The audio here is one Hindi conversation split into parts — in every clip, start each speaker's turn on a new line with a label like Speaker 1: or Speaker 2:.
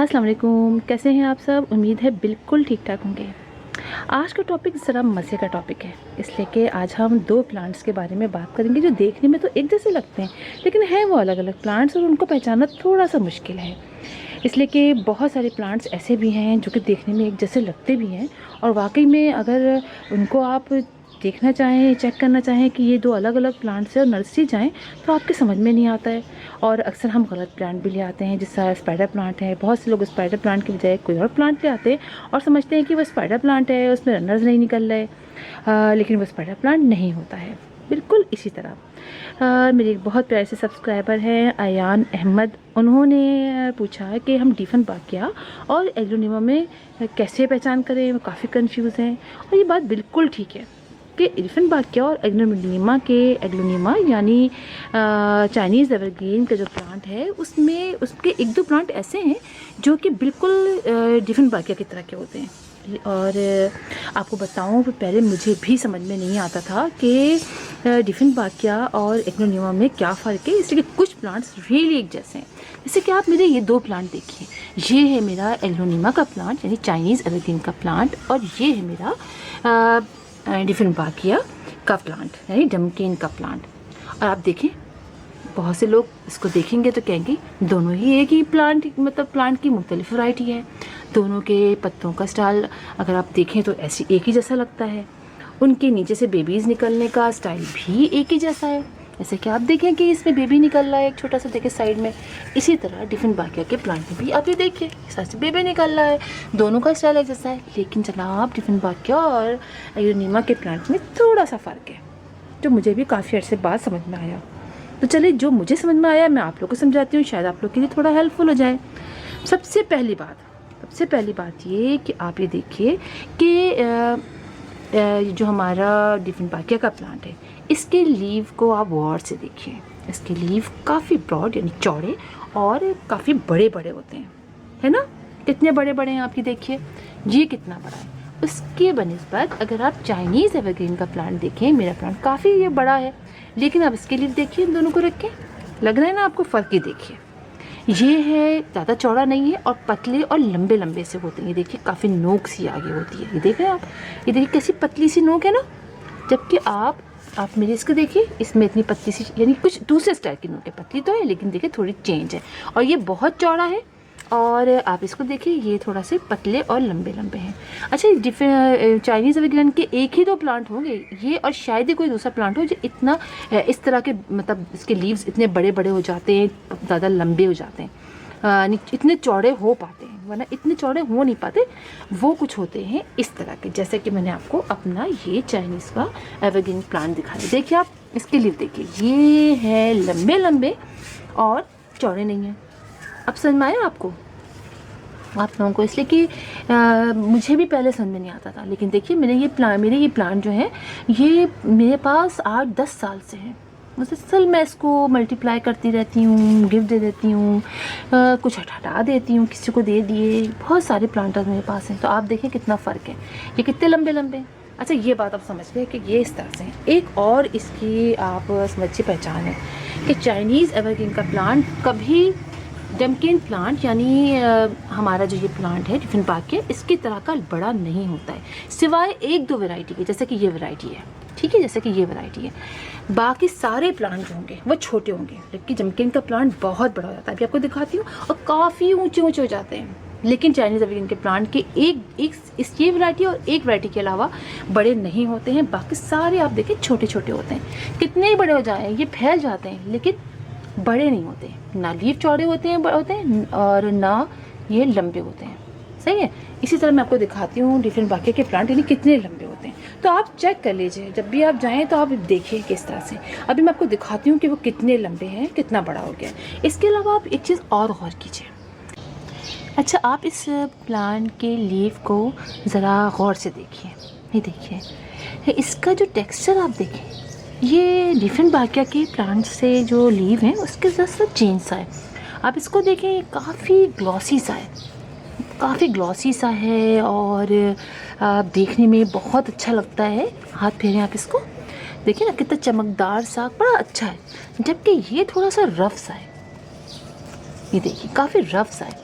Speaker 1: अस्सलाम वालेकुम, कैसे हैं आप सब। उम्मीद है बिल्कुल ठीक ठाक होंगे। आज का टॉपिक ज़रा मज़े का टॉपिक है, इसलिए कि आज हम दो प्लांट्स के बारे में बात करेंगे जो देखने में तो एक जैसे लगते हैं लेकिन हैं वो अलग अलग प्लांट्स और उनको पहचानना थोड़ा सा मुश्किल है। इसलिए कि बहुत सारे प्लांट्स ऐसे भी हैं जो कि देखने में एक जैसे लगते भी हैं और वाकई में अगर उनको आप देखना चाहें, चेक करना चाहें कि ये दो अलग अलग प्लांट्स हैं और नर्सरी जाएं तो आपके समझ में नहीं आता है। और अक्सर हम गलत प्लांट भी ले आते हैं, जैसा स्पाइडर प्लांट है। बहुत से लोग स्पाइडर प्लांट की बजाय कोई और प्लांट ले आते हैं और समझते हैं कि वो स्पाइडर प्लांट है, उसमें रनर्स नहीं निकल रहे, लेकिन वो स्पाइडर प्लांट नहीं होता है। बिल्कुल इसी तरह मेरे एक बहुत प्यारे से सब्सक्राइबर हैं अयान अहमद, उन्होंने पूछा कि हम डिफन बाकिया और एग्लोनिमा में कैसे पहचान करें, वो काफ़ी कंफ्यूज हैं। और ये बात बिल्कुल ठीक है कि डिफन बाकिया और एग्लोनिमा यानी चाइनीज़ एवरग्रीन का जो प्लांट है उसमें उसके एक दो प्लांट ऐसे हैं जो कि बिल्कुल डिफन बाकिया की तरह के होते हैं। और आपको बताऊं, पहले मुझे भी समझ में नहीं आता था कि डिफन बाकिया और एग्लोनिमा में क्या फ़र्क है, इसलिए कि कुछ प्लांट्स रियली एक जैसे हैं। जैसे कि आप मेरे ये दो प्लांट देखिए, ये है मेरा एग्लोनिमा का प्लांट यानी चाइनीज़ एवरग्रीन का प्लांट और ये है मेरा डिफन बाकिया का प्लांट यानी डमकेन का प्लांट। और आप देखें, बहुत से लोग इसको देखेंगे तो कहेंगे दोनों ही एक ही प्लांट, मतलब प्लांट की मुख्तलिफ वैरायटी है। दोनों के पत्तों का स्टाइल अगर आप देखें तो ऐसी एक ही जैसा लगता है, उनके नीचे से बेबीज़ निकलने का स्टाइल भी एक ही जैसा है। जैसे कि आप देखें कि इसमें बेबी निकल रहा है एक छोटा सा, देखें साइड में। इसी तरह डिफन बाकिया के प्लांट में भी आप ये देखिए इस तरह से बेबी निकल रहा है, दोनों का स्टाइल एक जैसा है। लेकिन जनाब डिफन बाकिया और एग्लोनिमा के प्लांट में थोड़ा सा फ़र्क है जो मुझे भी काफ़ी अर्से बाद समझ में आया। तो चलिए, जो मुझे समझ में आया मैं आप लोग को समझाती हूँ, शायद आप लोग के लिए थोड़ा हेल्पफुल हो जाए। सबसे पहली बात ये कि आप ये देखिए कि जो हमारा डिफन बाकिया का प्लांट है इसके लीव को आप गौर से देखिए। इसके लीव काफ़ी ब्रॉड यानी चौड़े और काफ़ी बड़े बड़े होते हैं, है ना। कितने बड़े बड़े हैं आप ये देखिए, ये कितना बड़ा है। उसके बनिस्बत अगर आप चाइनीज़ एवरग्रीन का प्लांट देखें, मेरा प्लांट काफ़ी ये बड़ा है, लेकिन आप इसके लिए देखिए इन दोनों को रख के, लग रहा है ना आपको फ़र्क ही। देखिए ये है ज़्यादा चौड़ा नहीं है और पतले और लंबे लंबे से होते हैं। ये देखिए काफ़ी नोक सी आगे होती है, ये देख रहे हैं आप, ये देखिए कैसी पतली सी नोक है ना। जबकि आप मेरे इसको देखिए, इसमें इतनी पतली सी यानी कुछ दूसरे स्टाइल की नोक है, पतली तो है लेकिन देखिए थोड़ी चेंज है। और ये बहुत चौड़ा है और आप इसको देखिए ये थोड़ा से पतले और लंबे लंबे हैं। अच्छा, चाइनीज़ एवरग्रीन के एक ही दो प्लांट होंगे ये, और शायद ही कोई दूसरा प्लांट हो जो इतना इस तरह के, मतलब इसके लीव्स इतने बड़े बड़े हो जाते हैं, ज़्यादा लंबे हो जाते हैं, इतने चौड़े हो पाते हैं, वरना इतने चौड़े हो नहीं पाते। वो कुछ होते हैं इस तरह के, जैसे कि मैंने आपको अपना ये चाइनीज़ का एवरग्रीन प्लांट दिखाया। देखिए आप इसके लीव देखिए, ये है लंबे लंबे और चौड़े नहीं हैं। अब समझ में आया आपको, आप लोगों को, इसलिए कि मुझे भी पहले समझ में नहीं आता था। लेकिन देखिए मेरे ये प्लांट जो है ये मेरे पास 8-10 साल से है। मुसलसल मैं इसको मल्टीप्लाई करती रहती हूँ, गिफ्ट दे देती हूँ, कुछ हटा देती हूँ, किसी को दे दिए। बहुत सारे प्लांटर्स मेरे पास हैं। तो आप देखें कितना फ़र्क है, ये कितने लंबे लंबे हैं। अच्छा, ये बात आप समझ गए कि ये इस तरह से है। एक और इसकी आप समझिए पहचान है कि चाइनीज़ एवरग्रीन का प्लांट कभी डमकेन प्लांट यानी हमारा जो ये प्लांट है डिफन बाकिया, इसकी तरह का बड़ा नहीं होता है, सिवाय एक दो वैरायटी के, जैसे कि ये वैरायटी है, ठीक है, जैसे कि ये वैरायटी है। बाकी सारे प्लांट जो होंगे वो छोटे होंगे, जबकि डमकेन का प्लांट बहुत बड़ा हो जाता है। अभी आपको दिखाती हूँ, और काफ़ी ऊंचे ऊंचे हो जाते हैं। लेकिन चाइनीज़ एवरग्रीन के प्लांट के ये वैरायटी और एक वैरायटी के अलावा बड़े नहीं होते हैं। बाकी सारे आप देखें छोटे छोटे होते हैं। कितने ही बड़े हो जाएं ये फैल जाते हैं, लेकिन बड़े नहीं होते, ना लीफ चौड़े होते हैं और ना ये लंबे होते हैं। सही है। इसी तरह मैं आपको दिखाती हूँ डिफरेंट बाकिया के प्लांट यानी कितने लंबे होते हैं। तो आप चेक कर लीजिए, जब भी आप जाएं तो आप देखिए किस तरह से। अभी मैं आपको दिखाती हूँ कि वो कितने लंबे हैं, कितना बड़ा हो गया। इसके अलावा आप एक चीज़ और गौर कीजिए। अच्छा, आप इस प्लांट के लीफ को ज़रा गौर से देखिए, ये देखिए इसका जो टेक्सचर आप देखें, ये डिफरेंट बाकिया के प्लांट से जो लीव हैं उसके ज़रा चेंज सा है। आप इसको देखें, काफ़ी ग्लॉसी सा है, काफ़ी ग्लॉसी सा है और देखने में बहुत अच्छा लगता है। हाथ फेरें आप इसको, देखिए ना कितना चमकदार सा, बड़ा अच्छा है। जबकि ये थोड़ा सा रफ सा है, ये देखिए काफ़ी रफ सा है।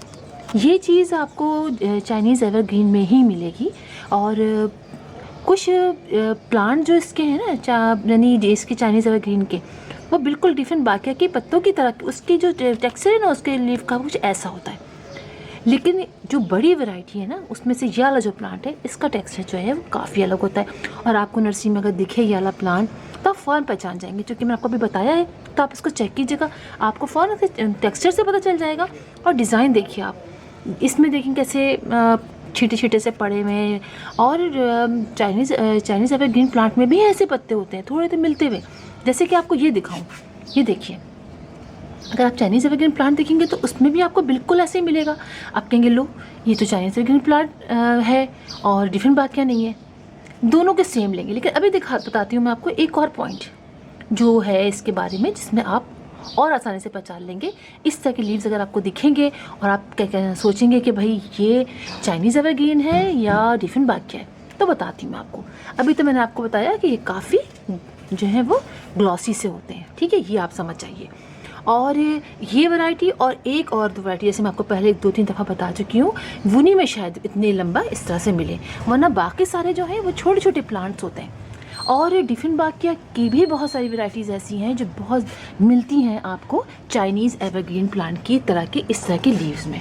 Speaker 1: ये चीज़ आपको चाइनीज़ एवरग्रीन में ही मिलेगी। और कुछ प्लांट जो इसके हैं ना, यानी इसके चाइनीज़ एवरग्रीन के, वो बिल्कुल डिफरेंट बाकिया के पत्तों की तरह, उसकी जो टेक्सचर है ना उसके लीफ का कुछ ऐसा होता है। लेकिन जो बड़ी वैरायटी है ना, उसमें से ये वाला जो प्लांट है, इसका टेक्सचर जो है वो काफ़ी अलग होता है। और आपको नर्सरी में अगर दिखे ये वाला प्लांट तो आप फ़ौरन पहचान जाएंगे, क्योंकि मैंने आपको अभी बताया है। तो आप इसको चेक कीजिएगा, आपको फ़ौरन टेक्सचर से पता चल जाएगा। और डिज़ाइन देखिए आप, इसमें देखें कैसे छीटे छीटे से पड़े हुए हैं। और चाइनीज़ एवरग्रीन प्लांट में भी ऐसे पत्ते होते हैं, थोड़े तो मिलते हुए। जैसे कि आपको ये दिखाऊं, ये देखिए, अगर आप चाइनीज़ एवरग्रीन प्लांट देखेंगे तो उसमें भी आपको बिल्कुल ऐसे ही मिलेगा। आप कहेंगे लो, ये तो चाइनीज़ एवरग्रीन प्लांट है और डिफरेंट बात क्या नहीं है, दोनों के सेम लेंगे। लेकिन अभी बताती हूँ मैं आपको एक और पॉइंट जो है इसके बारे में, जिसमें आप और आसानी से पहचान लेंगे। इस तरह के लीव्स अगर आपको दिखेंगे और आप क्या सोचेंगे कि भाई ये चाइनीज़ एवरग्रीन है या डिफरेंट बाकिया है, तो बताती हूँ मैं आपको। अभी तो मैंने आपको बताया कि ये काफ़ी जो है वो ग्लॉसी से होते हैं, ठीक है, ये आप समझ जाइए। और ये वैरायटी और एक और दो वैरायटी, जैसे मैं आपको पहले 2-3 दफ़ा बता चुकी हूँ, वुनी में शायद इतने लंबा इस तरह से मिले, वरना बाकी सारे जो हैं वो छोटे छोटे प्लांट्स होते हैं। और डिफरेंट बाकिया की भी बहुत सारी वैरायटीज़ ऐसी हैं जो बहुत मिलती हैं आपको चाइनीज़ एवरग्रीन प्लांट की तरह के इस तरह के लीव्स में।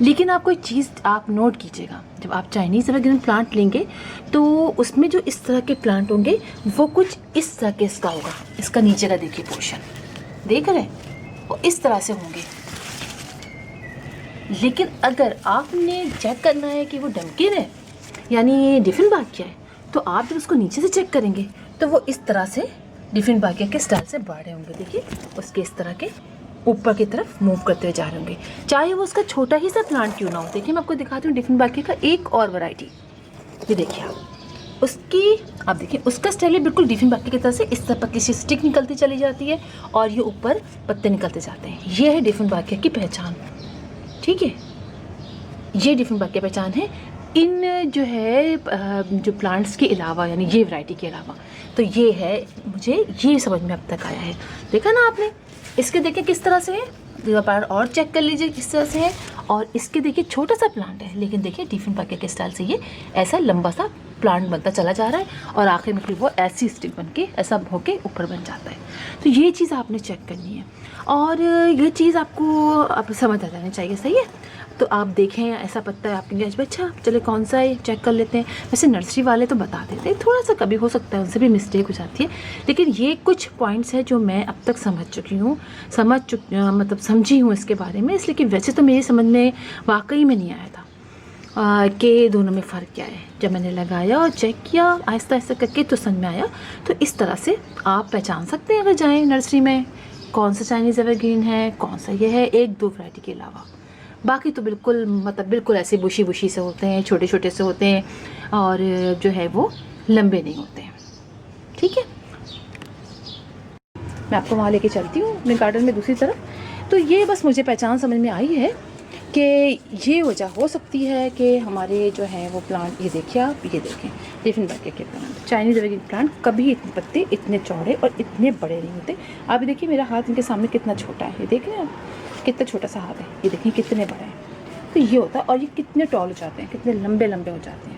Speaker 1: लेकिन आप कोई चीज़ आप नोट कीजिएगा, जब आप चाइनीज़ एवरग्रीन प्लांट लेंगे तो उसमें जो इस तरह के प्लांट होंगे वो कुछ इस तरह के इसका होगा। इसका नीचे का देखिए पोर्शन, देख रहे हैं, वो इस तरह से होंगे। लेकिन अगर आपने चेक करना है कि वो डंकिन है यानी डिफरेंट बाकिया है, तो आप जब उसको नीचे से चेक करेंगे तो वो इस तरह से डिफरेंट बाकिया के स्टाइल से बढ़ रहे होंगे। देखिए उसके इस तरह के ऊपर की तरफ मूव करते हुए जा रहे होंगे, चाहे वो उसका छोटा ही सा प्लांट क्यों ना हो। देखिए मैं आपको दिखाती हूँ डिफरेंट बाकिया का एक और वैरायटी, ये देखिए आप उसकी, आप देखिए उसका स्टाइल है बिल्कुल डिफरेंट बाकी की तरह से। इस तरह पतली सी स्टिक निकलती चली जाती है और ये ऊपर पत्ते निकलते जाते हैं। ये है डिफरेंट बाकिया की पहचान, ठीक है, ये डिफरेंट बाकिया पहचान है इन जो है जो प्लांट्स के अलावा, यानी ये वैरायटी के अलावा। तो ये है, मुझे ये समझ में अब तक आया है। देखा ना आपने, इसके देखिए किस तरह से है, पार्ट और चेक कर लीजिए किस तरह से है। और इसके देखिए छोटा सा प्लांट है, लेकिन देखिए डिफरेंट बाकिया के स्टाइल से ये ऐसा लंबा सा प्लांट बनता चला जा रहा है और आखिर में फिर वो ऐसी स्टिक बन के ऐसा होके ऊपर बन जाता है। तो ये चीज़ आपने चेक करनी है और ये चीज़ आपको अब समझ आ जानी चाहिए, सही है। तो आप देखें ऐसा पत्ता है, आप कहेंगे अच्छा चले कौन सा है चेक कर लेते हैं। वैसे नर्सरी वाले तो बता देते हैं, थोड़ा सा कभी हो सकता है उनसे भी मिस्टेक हो जाती है, लेकिन ये कुछ पॉइंट्स हैं जो मैं अब तक समझ चुकी हूँ, मतलब समझी हूँ इसके बारे में। इसलिए कि वैसे तो मेरी समझ में वाकई में नहीं आया था कि दोनों में फ़र्क क्या है। जब मैंने लगाया और चेक किया आहिस्ता आहिस्ता करके तो समझ में आया। तो इस तरह से आप पहचान सकते हैं अगर जाएँ नर्सरी में, कौन सा चाइनीज़ एवरग्रीन है, कौन सा ये है, एक दो वैरायटी के अलावा। बाकी तो बिल्कुल मतलब बिल्कुल ऐसे बुशी बुशी से होते हैं, छोटे छोटे से होते हैं और जो है वो लंबे नहीं होते हैं, ठीक है। मैं आपको वहाँ लेके चलती हूँ अपने गार्डन में दूसरी तरफ। तो ये बस मुझे पहचान समझ में आई है कि ये वजह हो सकती है कि हमारे जो है वो प्लांट, ये देखिए आप, ये देखें डिफरेंट बाकिया के प्लांट, चाइनीज़ एवरग्रीन प्लांट कभी इतने पत्ते इतने चौड़े और इतने बड़े नहीं होते। आप देखिए मेरा हाथ इनके सामने कितना छोटा है, ये देख रहे हैं आप कितना छोटा सा हाथ है, ये देखिए कितने बड़े हैं। तो ये होता है, और ये कितने टॉल हो जाते हैं, कितने लंबे लंबे हो जाते हैं।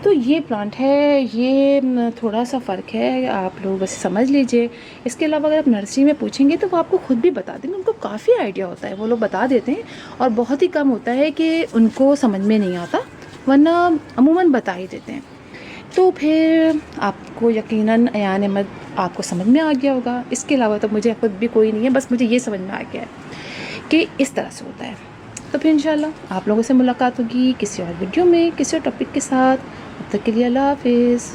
Speaker 1: तो ये प्लांट है, ये थोड़ा सा फ़र्क है, आप लोग बस समझ लीजिए। इसके अलावा अगर आप नर्सरी में पूछेंगे तो वो आपको खुद भी बता देंगे, उनको काफ़ी आइडिया होता है, वो लोग बता देते हैं। और बहुत ही कम होता है कि उनको समझ में नहीं आता, वरना अमूमन बता ही देते हैं। तो फिर आपको यकीनन अयान अहमद आपको समझ में आ गया होगा। इसके अलावा तो मुझे खुद भी कोई नहीं है, बस मुझे ये समझ में आ गया है कि इस तरह से होता है। तो फिर इंशाल्लाह आप लोगों से मुलाकात होगी किसी और वीडियो में किसी और टॉपिक के साथ। तब तक के लिए अल्लाह हाफिज़।